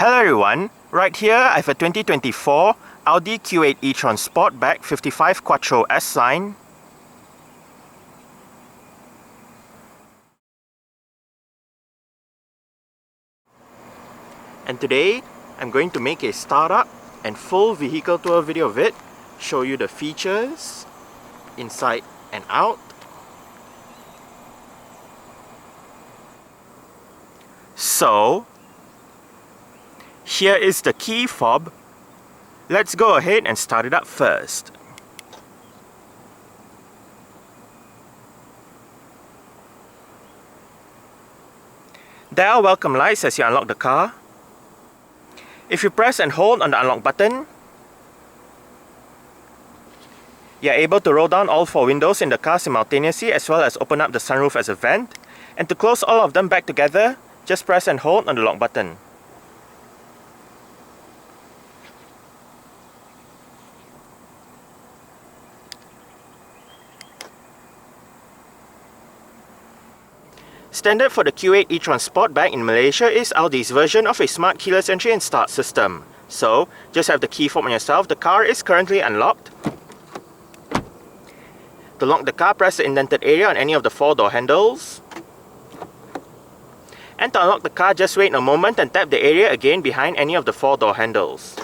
Hello everyone, right here I have a 2024 Audi Q8 e-tron Sportback 55 Quattro S-Line. And today I'm going to make a startup and full vehicle tour video of it, show you the features inside and out. So here is the key fob. Let's go ahead and start it up first. There are welcome lights as you unlock the car. If you press and hold on the unlock button, you are able to roll down all 4 windows in the car simultaneously, as well as open up the sunroof as a vent. And to close all of them back together, just press and hold on the lock button. Standard for the Q8 e-tron Sportback in Malaysia is Audi's version of a smart keyless entry and start system. So, just have the key fob on yourself. The car is currently unlocked. To lock the car, press the indented area on any of the 4 door handles. And to unlock the car, just wait a moment and tap the area again behind any of the 4 door handles.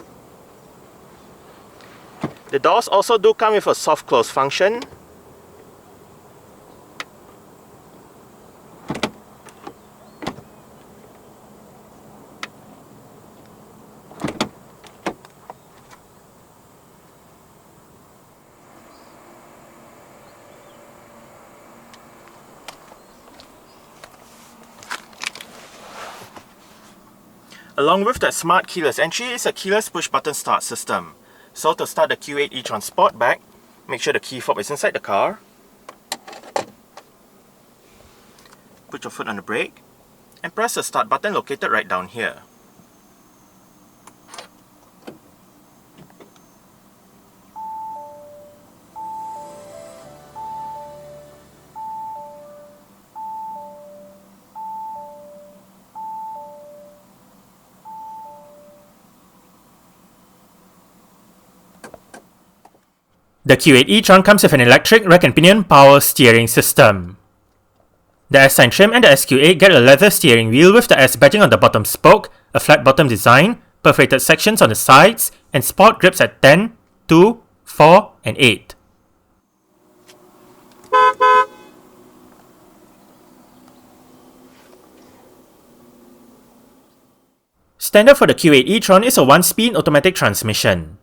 The doors also do come with a soft close function. Along with that smart keyless entry is a keyless push button start system. So to start the Q8 e-tron Sportback, make sure the key fob is inside the car. Put your foot on the brake and press the start button located right down here. The Q8 e-tron comes with an electric rack and pinion power steering system. The S-Line trim and the SQ8 get a leather steering wheel with the S badging on the bottom spoke, a flat bottom design, perforated sections on the sides, and sport grips at 10, 2, 4, and 8. Standard for the Q8 e-tron is a 1-speed automatic transmission.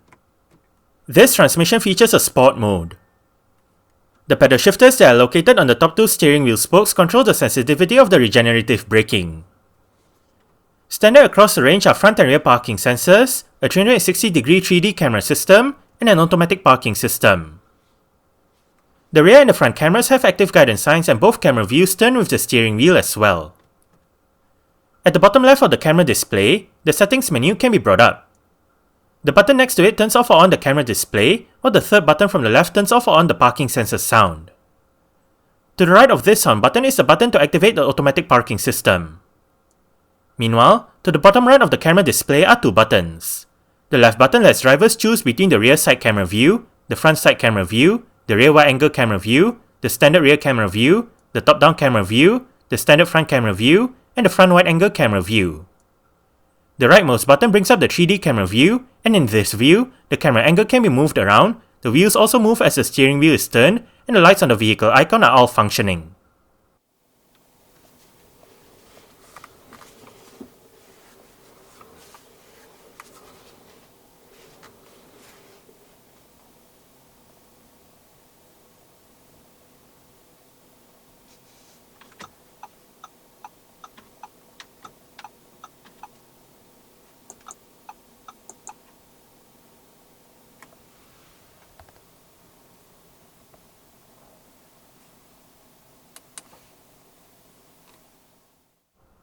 This transmission features a sport mode. The pedal shifters that are located on the top 2 steering wheel spokes control the sensitivity of the regenerative braking. Standard across the range are front and rear parking sensors, a 360-degree 3D camera system, and an automatic parking system. The rear and the front cameras have active guidance signs, and both camera views turn with the steering wheel as well. At the bottom left of the camera display, the settings menu can be brought up. The button next to it turns off or on the camera display, while the third button from the left turns off or on the parking sensor sound. To the right of this sound button is the button to activate the automatic parking system. Meanwhile, to the bottom right of the camera display are 2 buttons. The left button lets drivers choose between the rear side camera view, the front side camera view, the rear wide angle camera view, the standard rear camera view, the top-down camera view, the standard front camera view, and the front wide angle camera view. The rightmost button brings up the 3D camera view, and in this view, the camera angle can be moved around, the wheels also move as the steering wheel is turned, and the lights on the vehicle icon are all functioning.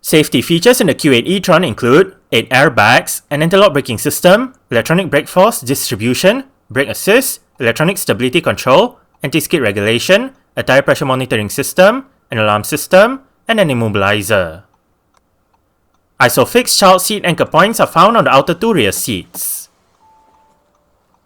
Safety features in the Q8 e-tron include 8 airbags, an anti-lock braking system, electronic brake force distribution, brake assist, electronic stability control, anti-skid regulation, a tire pressure monitoring system, an alarm system, and an immobilizer. Isofix child seat anchor points are found on the outer two rear seats.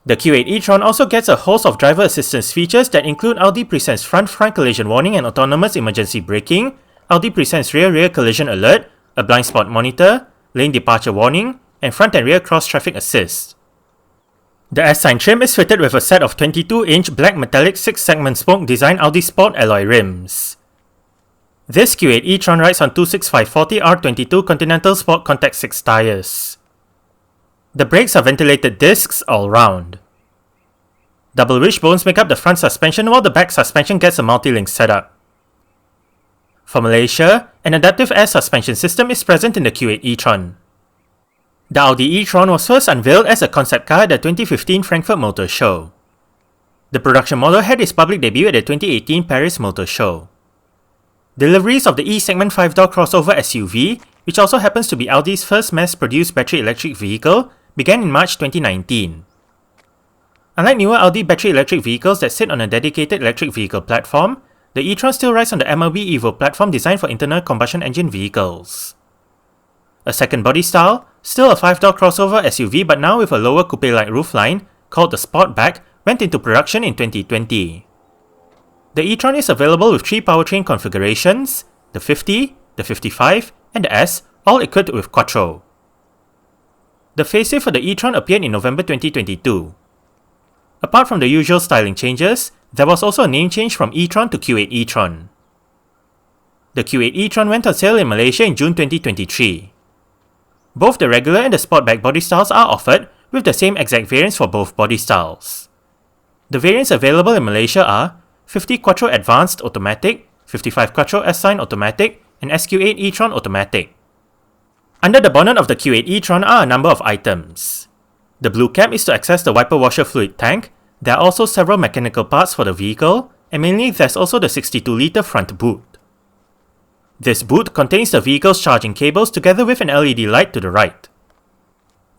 The Q8 e-tron also gets a host of driver assistance features that include Audi Presence front collision warning and autonomous emergency braking, Audi Presence rear collision alert, a blind spot monitor, lane departure warning, and front and rear cross traffic assist. The S-Sign trim is fitted with a set of 22-inch black metallic 6-segment spoke design Audi Sport alloy rims. This Q8 e-tron rides on 265/40 R22 Continental Sport Contact 6 tyres. The brakes are ventilated discs all round. Double wishbones make up the front suspension while the back suspension gets a multi-link setup. For Malaysia, an adaptive air suspension system is present in the Q8 e-tron. The Audi e-tron was first unveiled as a concept car at the 2015 Frankfurt Motor Show. The production model had its public debut at the 2018 Paris Motor Show. Deliveries of the E-segment 5-door crossover SUV, which also happens to be Audi's first mass-produced battery electric vehicle, began in March 2019. Unlike newer Audi battery electric vehicles that sit on a dedicated electric vehicle platform, the e-tron still rides on the MLB Evo platform designed for internal combustion engine vehicles. A second body style, still a 5-door crossover SUV but now with a lower coupe-like roofline, called the Sportback, went into production in 2020. The e-tron is available with 3 powertrain configurations, the 50, the 55, and the S, all equipped with quattro. The facelift for the e-tron appeared in November 2022. Apart from the usual styling changes, there was also a name change from e-tron to Q8 e-tron. The Q8 e-tron went on sale in Malaysia in June 2023. Both the regular and the Sportback body styles are offered, with the same exact variants for both body styles. The variants available in Malaysia are 50 Quattro Advanced Automatic, 55 Quattro S-Sign Automatic, and SQ8 e-tron Automatic. Under the bonnet of the Q8 e-tron are a number of items. The blue cap is to access the wiper washer fluid tank. There are also several mechanical parts for the vehicle, and mainly there's also the 62-litre front boot. This boot contains the vehicle's charging cables together with an LED light to the right.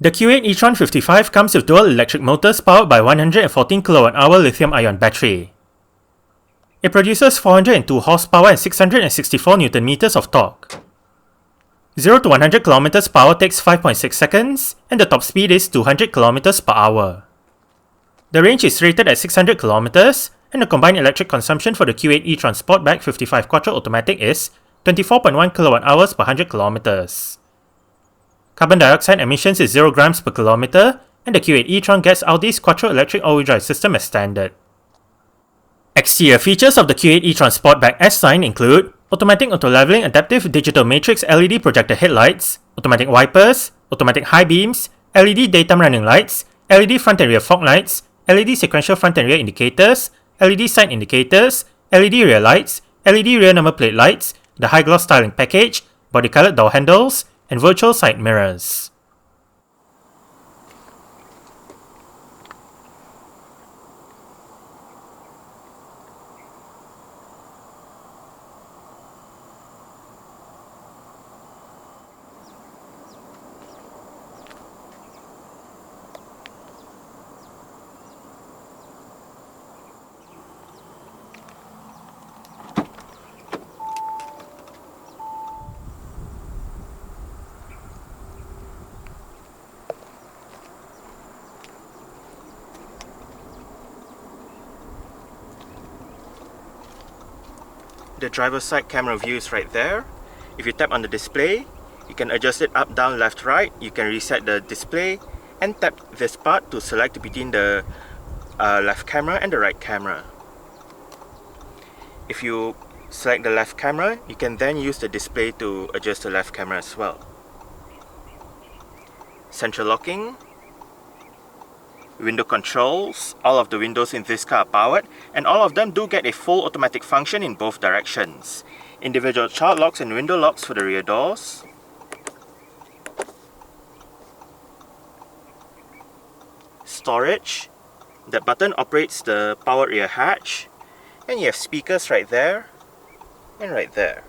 The Q8 e-tron 55 comes with dual electric motors powered by 114 kWh lithium-ion battery. It produces 402 horsepower and 664 Nm of torque. 0 to 100 km per hour takes 5.6 seconds, and the top speed is 200 km per hour. The range is rated at 600 km, and the combined electric consumption for the Q8 e-tron Sportback 55 Quattro Automatic is 24.1 kWh per 100 km. Carbon dioxide emissions is 0 grams per kilometer, and the Q8 e-tron gets Audi's Quattro electric all-wheel drive system as standard. Exterior features of the Q8 e-tron Sportback S-Sign include automatic auto-leveling adaptive digital matrix LED projector headlights, automatic wipers, automatic high beams, LED daytime running lights, LED front and rear fog lights, LED sequential front and rear indicators, LED side indicators, LED rear lights, LED rear number plate lights, the high gloss styling package, body colored door handles, and virtual side mirrors. The driver's side camera view is right there. If you tap on the display, you can adjust it up, down, left, right. You can reset the display and tap this part to select between the left camera and the right camera. If you select the left camera, you can then use the display to adjust the left camera as well. Central locking, window controls. All of the windows in this car are powered, and all of them do get a full automatic function in both directions. Individual child locks and window locks for the rear doors. Storage. That button operates the powered rear hatch, and you have speakers right there and right there.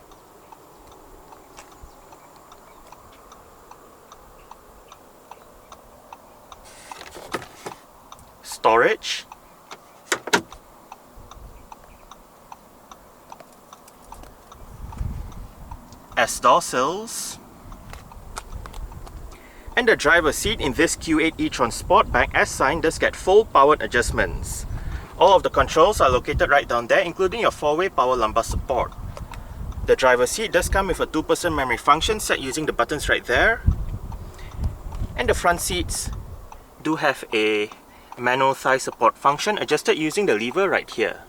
Storage, S-door sills, And the driver's seat in this Q8 e-tron Sportback as signed does get full powered adjustments. All of the controls are located right down there, including your 4-way power lumbar support. The driver's seat does come with a 2-person memory function set using the buttons right there. And the front seats do have a manual thigh support function adjusted using the lever right here.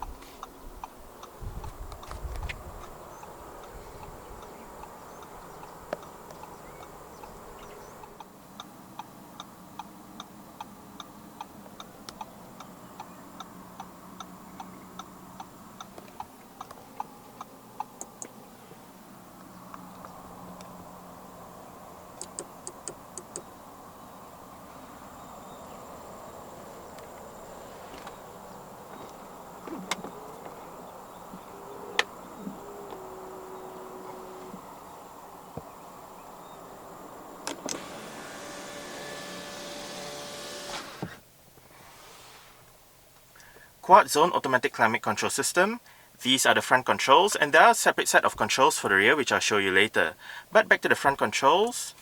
Quad zone automatic climate control system. These are the front controls, and there are a separate set of controls for the rear, which I'll show you later. But back to the front controls,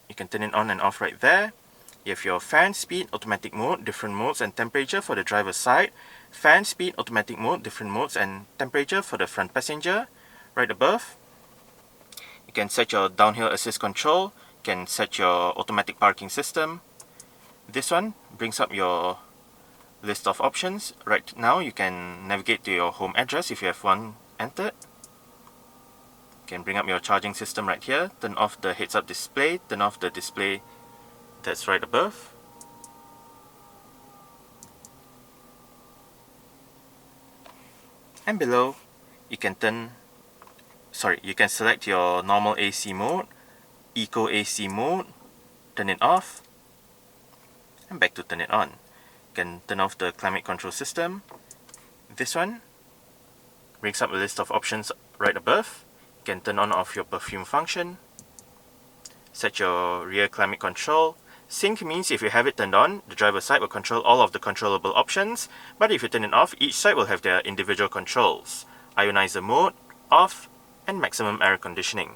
you can turn it on and off right there. You have your fan speed, automatic mode, different modes and temperature for the driver's side. Fan speed, automatic mode, different modes and temperature for the front passenger. Right above, you can set your downhill assist control, you can set your automatic parking system. This one brings up your list of options. Right now you can navigate to your home address if you have one entered. You can bring up your charging system right here, turn off the heads-up display, turn off the display that's right above. And below you can select your normal AC mode, Eco AC mode, turn it off, and back to turn it on. Can turn off the climate control system. This one brings up a list of options right above. You can turn on off your perfume function, set your rear climate control. Sync means if you have it turned on, the driver's side will control all of the controllable options, but if you turn it off, each side will have their individual controls. Ionizer mode, off, and maximum air conditioning.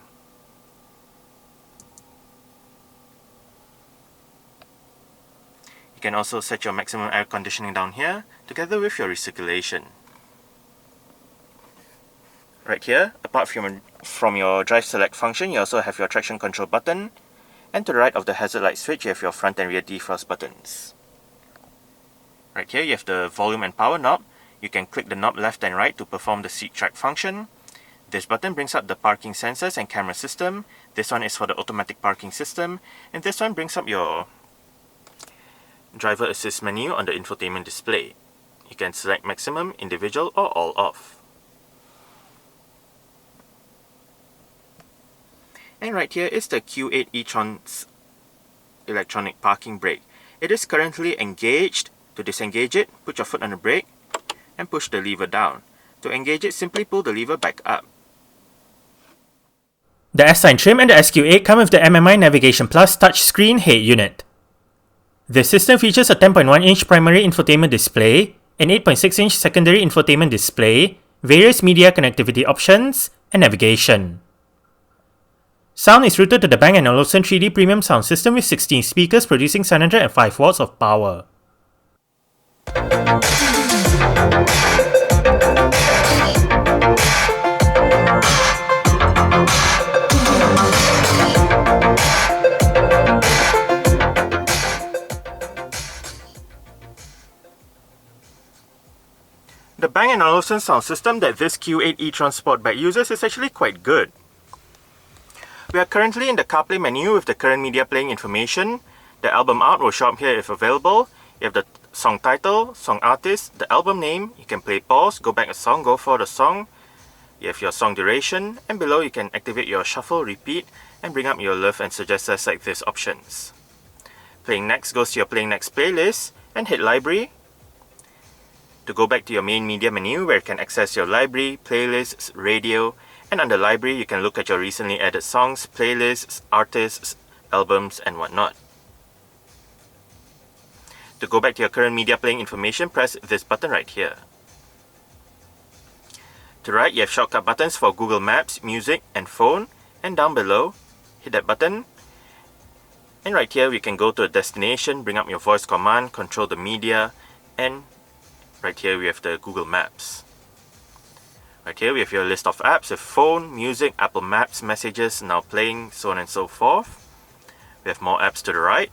You can also set your maximum air conditioning down here, together with your recirculation. Right here, apart from your drive select function, you also have your traction control button, and to the right of the hazard light switch, you have your front and rear defrost buttons. Right here, you have the volume and power knob. You can click the knob left and right to perform the seat track function. This button brings up the parking sensors and camera system. This one is for the automatic parking system, and this one brings up your driver assist menu on the infotainment display. You can select maximum, individual, or all off. And right here is the Q8 e-tron's electronic parking brake. It is currently engaged. To disengage it, put your foot on the brake and push the lever down. To engage it, simply pull the lever back up. The S-Line trim and the SQ8 come with the MMI Navigation Plus touchscreen head unit. This system features a 10.1-inch primary infotainment display, an 8.6-inch secondary infotainment display, various media connectivity options, and navigation. Sound is routed to the Bang & Olufsen 3D Premium sound system with 16 speakers producing 705 watts of power. The Bang & Olufsen sound system that this Q8 e-tron Sportback uses is actually quite good. We are currently in the CarPlay menu with the current media playing information. The album art will show up here if available. You have the song title, song artist, the album name. You can play pause, go back a song, go for the song. You have your song duration, and below you can activate your shuffle, repeat, and bring up your love and suggest us like this options. Playing next goes to your playing next playlist, and hit library to go back to your main media menu where you can access your library, playlists, radio, and under library you can look at your recently added songs, playlists, artists, albums, and whatnot. To go back to your current media playing information, press this button right here. To the right, you have shortcut buttons for Google Maps, music, and phone, and down below, hit that button, And right here we can go to a destination, bring up your voice command, control the media, and right here we have the Google Maps. Right here we have your list of apps with phone, music, Apple Maps, messages, now playing, so on and so forth. We have more apps to the right.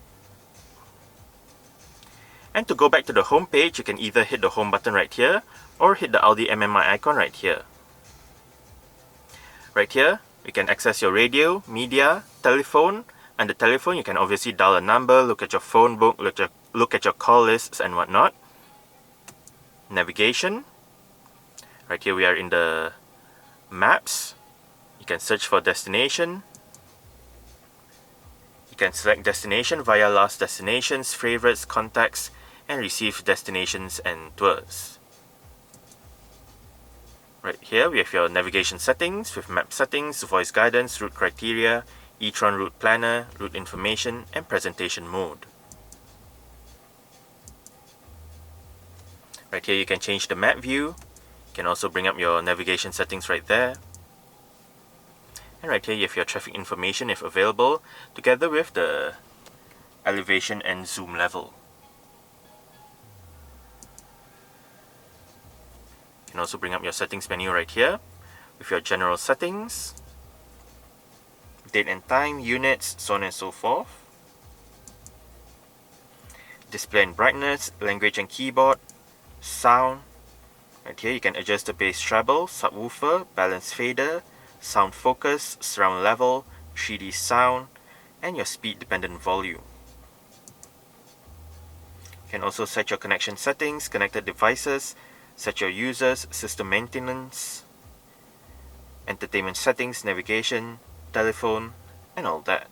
And to go back to the home page, you can either hit the home button right here or hit the Audi MMI icon right here. Right here, we can access your radio, media, telephone. Under telephone, you can obviously dial a number, look at your phone book, look at your call lists and whatnot. Navigation. Right here we are in the maps. You can search for destination. You can select destination via last destinations, favorites, contacts, and receive destinations and tours. Right here we have your navigation settings with map settings, voice guidance, route criteria, e-tron route planner, route information, and presentation mode. Right here you can change the map view. You can also bring up your navigation settings right there. And right here you have your traffic information if available, together with the elevation and zoom level. You can also bring up your settings menu right here with your general settings, date and time, units, so on and so forth. Display and brightness, language and keyboard, sound. Right here you can adjust the bass treble, subwoofer, balance fader, sound focus, surround level, 3D sound, and your speed dependent volume. You can also set your connection settings, connected devices, set your users, system maintenance, entertainment settings, navigation, telephone, and all that.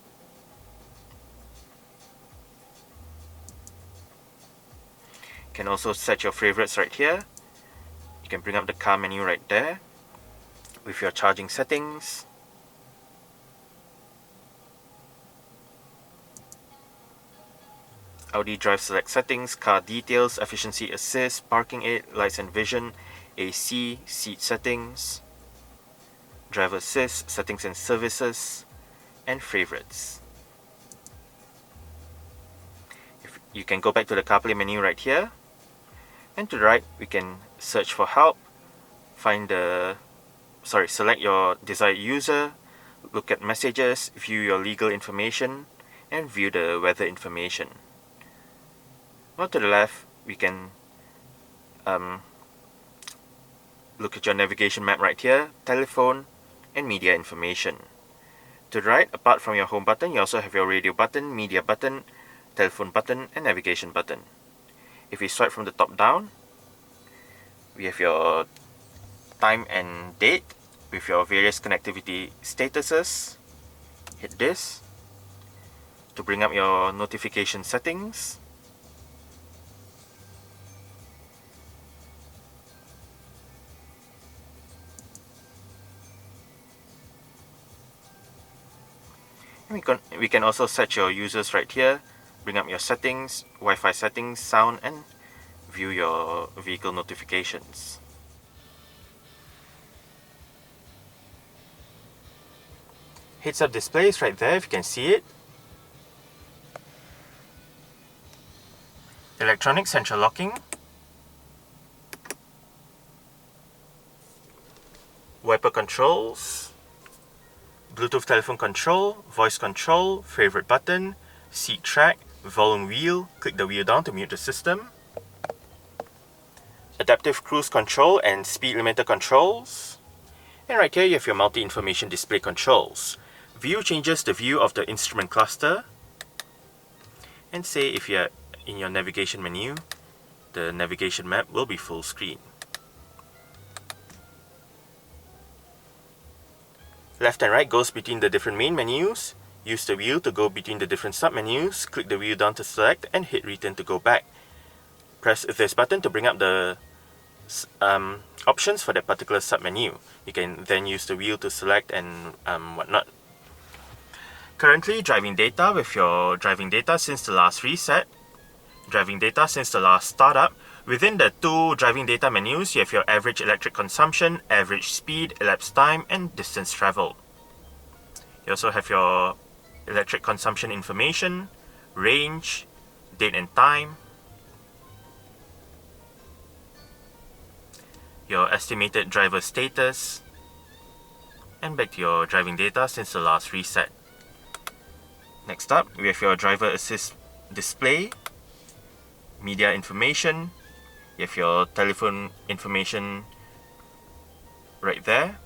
You can also set your favorites right here. You can bring up the car menu right there with your charging settings. Audi drive select settings, car details, efficiency assist, parking aid, lights and vision, AC, seat settings, driver assist, settings and services, and favorites. You can go back to the CarPlay menu right here, and to the right we can search for help, select your desired user, look at messages, view your legal information, and view the weather information. Now to the left we can look at your navigation map right here, telephone, and media information. To the right, apart from your home button, you also have your radio button, media button, telephone button, and navigation button. If we swipe from the top down, we have your time and date with your various connectivity statuses. Hit this to bring up your notification settings. And we can also set your users right here, bring up your settings, Wi-Fi settings, sound, and view your vehicle notifications. Heads-up display is right there if you can see it. Electronic central locking. Wiper controls. Bluetooth telephone control, voice control, favorite button, seat track, volume wheel, click the wheel down to mute the system. Adaptive cruise control and speed limiter controls. And right here you have your multi-information display controls. View changes the view of the instrument cluster. And say if you're in your navigation menu, the navigation map will be full screen. Left and right goes between the different main menus. Use the wheel to go between the different sub-menus. Click the wheel down to select and hit return to go back. Press this button to bring up the options for that particular sub-menu. You can then use the wheel to select and whatnot. Currently driving data with your driving data since the last reset, driving data since the last startup. Within the two driving data menus, you have your average electric consumption, average speed, elapsed time, and distance traveled. You also have your electric consumption information, range, date and time, your estimated driver status, and back to your driving data since the last reset. Next up, we have your driver assist display, media information, you have your telephone information right there,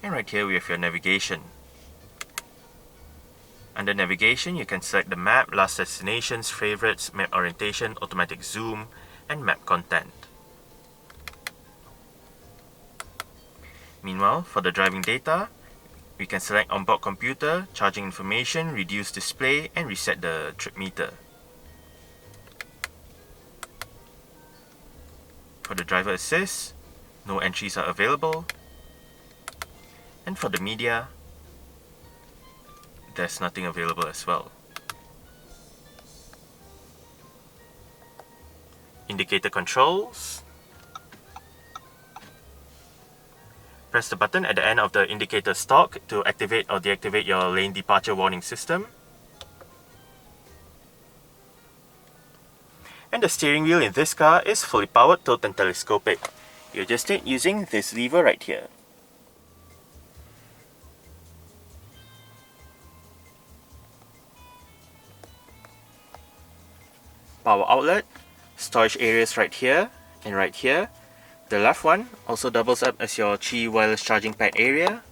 and right here we have your navigation. Under navigation, you can select the map, last destinations, favorites, map orientation, automatic zoom, and map content. Meanwhile, for the driving data, we can select onboard computer, charging information, reduce display, and reset the trip meter. For the driver assist, no entries are available. And for the media, there's nothing available as well. Indicator controls. Press the button at the end of the indicator stalk to activate or deactivate your lane departure warning system. And the steering wheel in this car is fully powered, tilt and telescopic. You adjust it using this lever right here. Power outlet, storage areas right here and right here. The left one also doubles up as your Qi wireless charging pad area.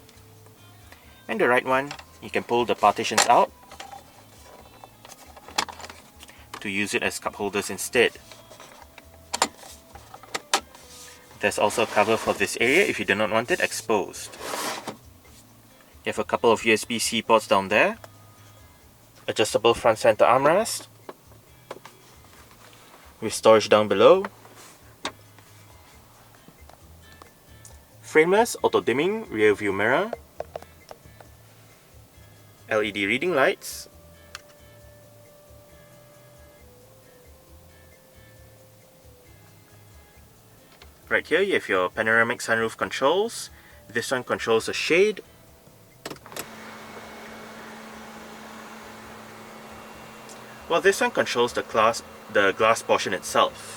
And the right one, you can pull the partitions out to use it as cup holders instead. There's also a cover for this area if you do not want it exposed. You have a couple of USB-C ports down there, adjustable front center armrest, with storage down below, frameless auto-dimming rear view mirror, LED reading lights, right here you have your panoramic sunroof controls. This one controls the shade, while this one controls the glass portion itself.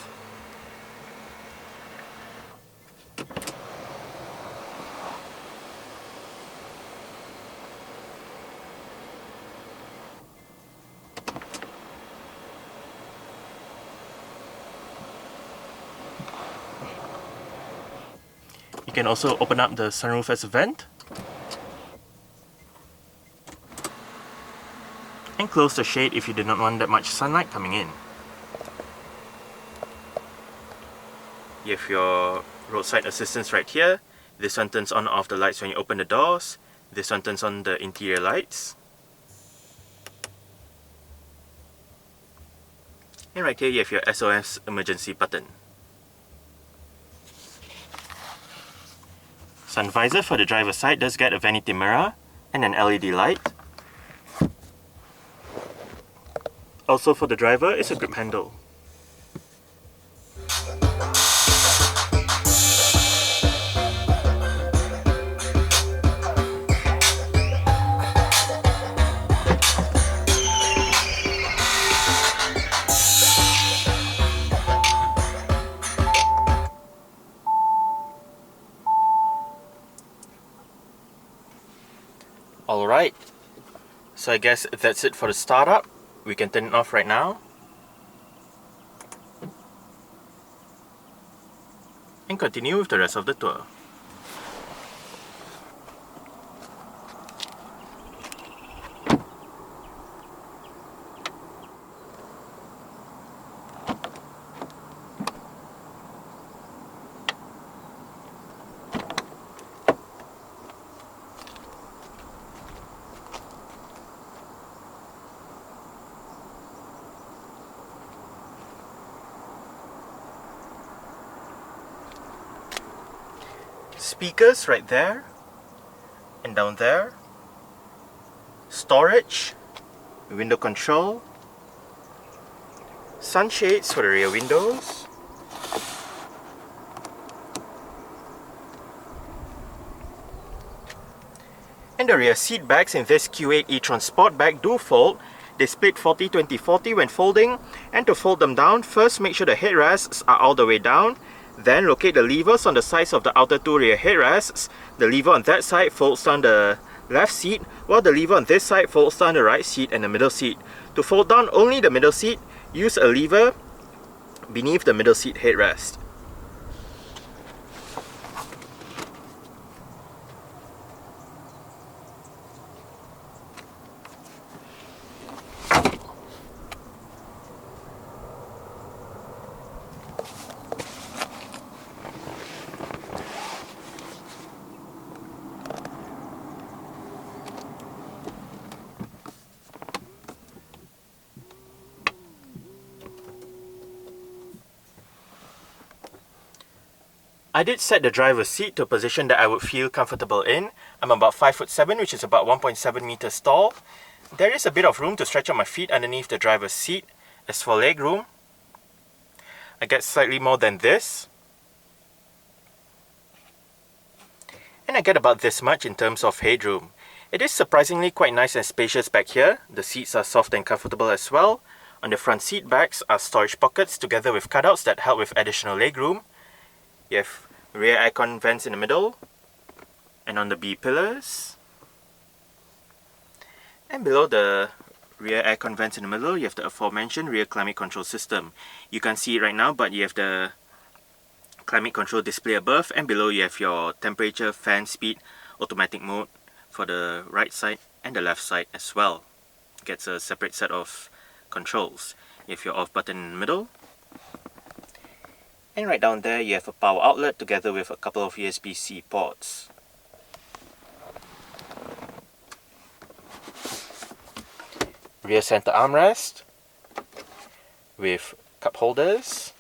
You can also open up the sunroof as a vent and close the shade if you do not want that much sunlight coming in. You have your roadside assistance right here. This one turns on and off the lights when you open the doors. This one turns on the interior lights. And right here you have your SOS emergency button. Sun visor for the driver's side does get a vanity mirror and an LED light. Also for the driver is a grip handle. Alright, so I guess that's it for the startup. We can turn it off right now. And continue with the rest of the tour. Speakers right there and down there, storage, window control, sunshades for the rear windows, And the rear seat backs in this Q8 e-tron Sportback do fold. They split 40-20-40 when folding, and to fold them down, first make sure the headrests are all the way down, then locate the levers on the sides of the outer two rear headrests. The lever on that side folds down the left seat, while the lever on this side folds down the right seat and the middle seat. To fold down only the middle seat, use a lever beneath the middle seat headrest. I did set the driver's seat to a position that I would feel comfortable in. I'm about 5'7", which is about 1.7 meters tall. There is a bit of room to stretch out my feet underneath the driver's seat. As for leg room, I get slightly more than this. And I get about this much in terms of headroom. It is surprisingly quite nice and spacious back here. The seats are soft and comfortable as well. On the front seat backs are storage pockets together with cutouts that help with additional leg room. You have rear aircon vents in the middle, and on the B-pillars. And below the rear aircon vents in the middle, you have the aforementioned rear climate control system. You can't see it right now, but you have the climate control display above, and below you have your temperature, fan speed, automatic mode for the right side and the left side as well. Gets a separate set of controls. You have your off button in the middle. And right down there you have a power outlet together with a couple of USB-C ports. Rear center armrest with cup holders.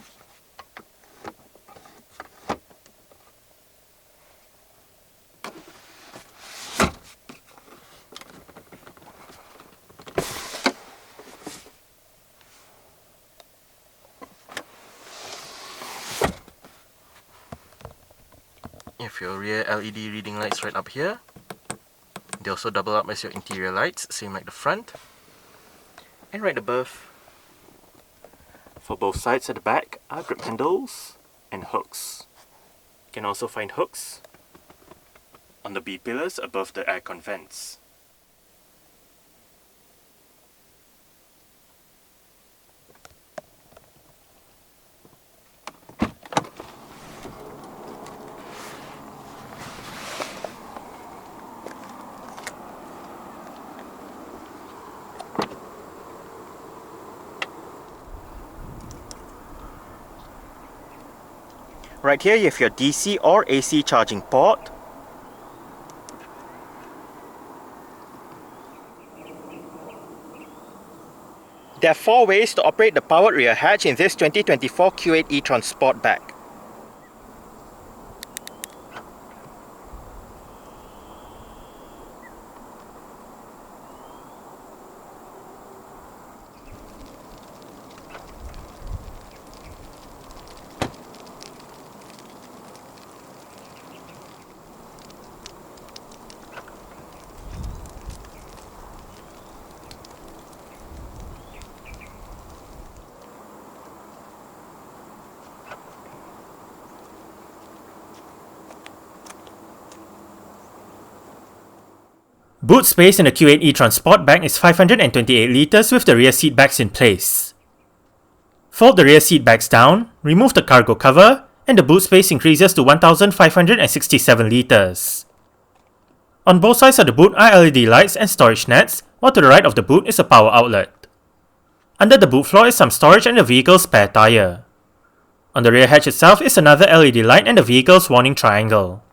You have your rear LED reading lights right up here. They also double up as your interior lights, same like the front. And right above, for both sides at the back, are grip handles and hooks. You can also find hooks on the B-pillars above the aircon vents. Right here you have your DC or AC charging port. There are 4 ways to operate the powered rear hatch in this 2024 Q8 e-tron Sportback. Boot space in the Q8 e-tron Sportback is 528 litres with the rear seat backs in place. Fold the rear seat backs down, remove the cargo cover, and the boot space increases to 1567 litres. On both sides of the boot are LED lights and storage nets, while to the right of the boot is a power outlet. Under the boot floor is some storage and the vehicle's spare tyre. On the rear hatch itself is another LED light and the vehicle's warning triangle.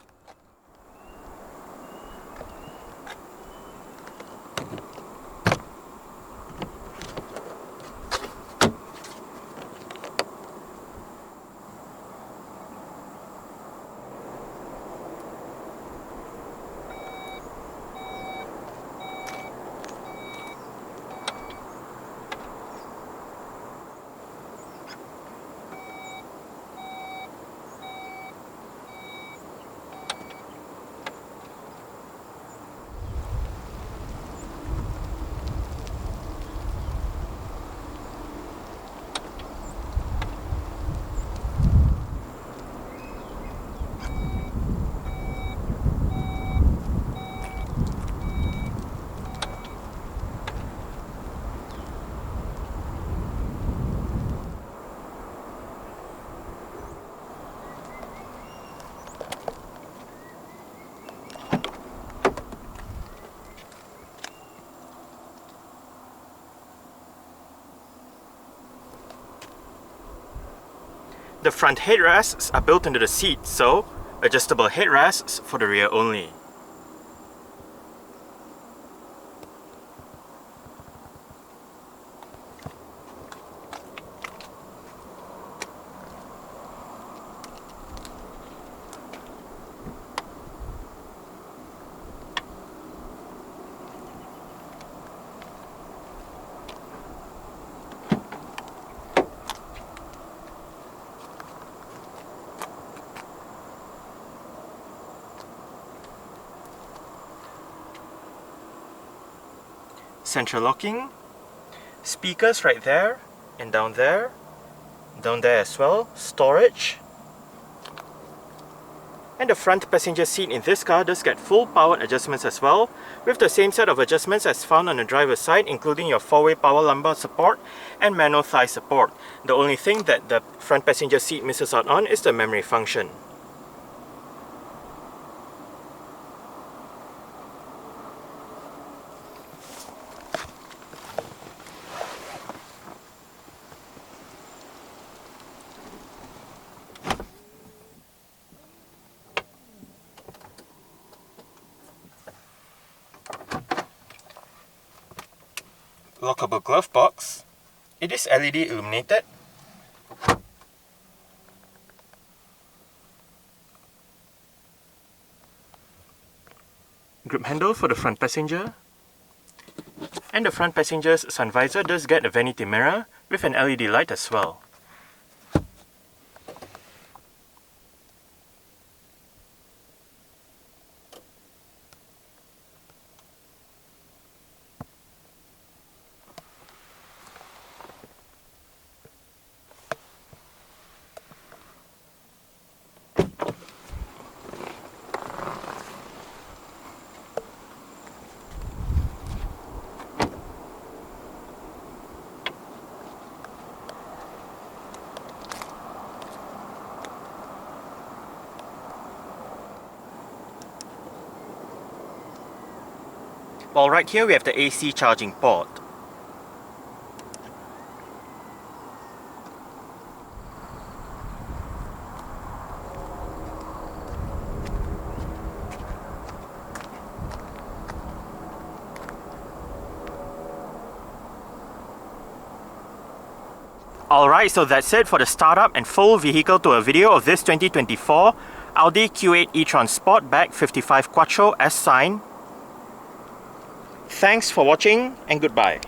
The front headrests are built into the seat, so adjustable headrests for the rear only. Central locking, speakers right there and down there as well, storage, and the front passenger seat in this car does get full power adjustments as well, with the same set of adjustments as found on the driver's side, including your 4-way power lumbar support and manual thigh support. The only thing that the front passenger seat misses out on is the memory function. Lockable glove box. It is LED illuminated. Grip handle for the front passenger. And the front passenger's sun visor does get a vanity mirror with an LED light as well. Well, right here we have the AC charging port. Alright, so that's it for the startup and full vehicle tour video of this 2024 Audi Q8 e-tron Sportback 55 Quattro S sign. Thanks for watching and goodbye.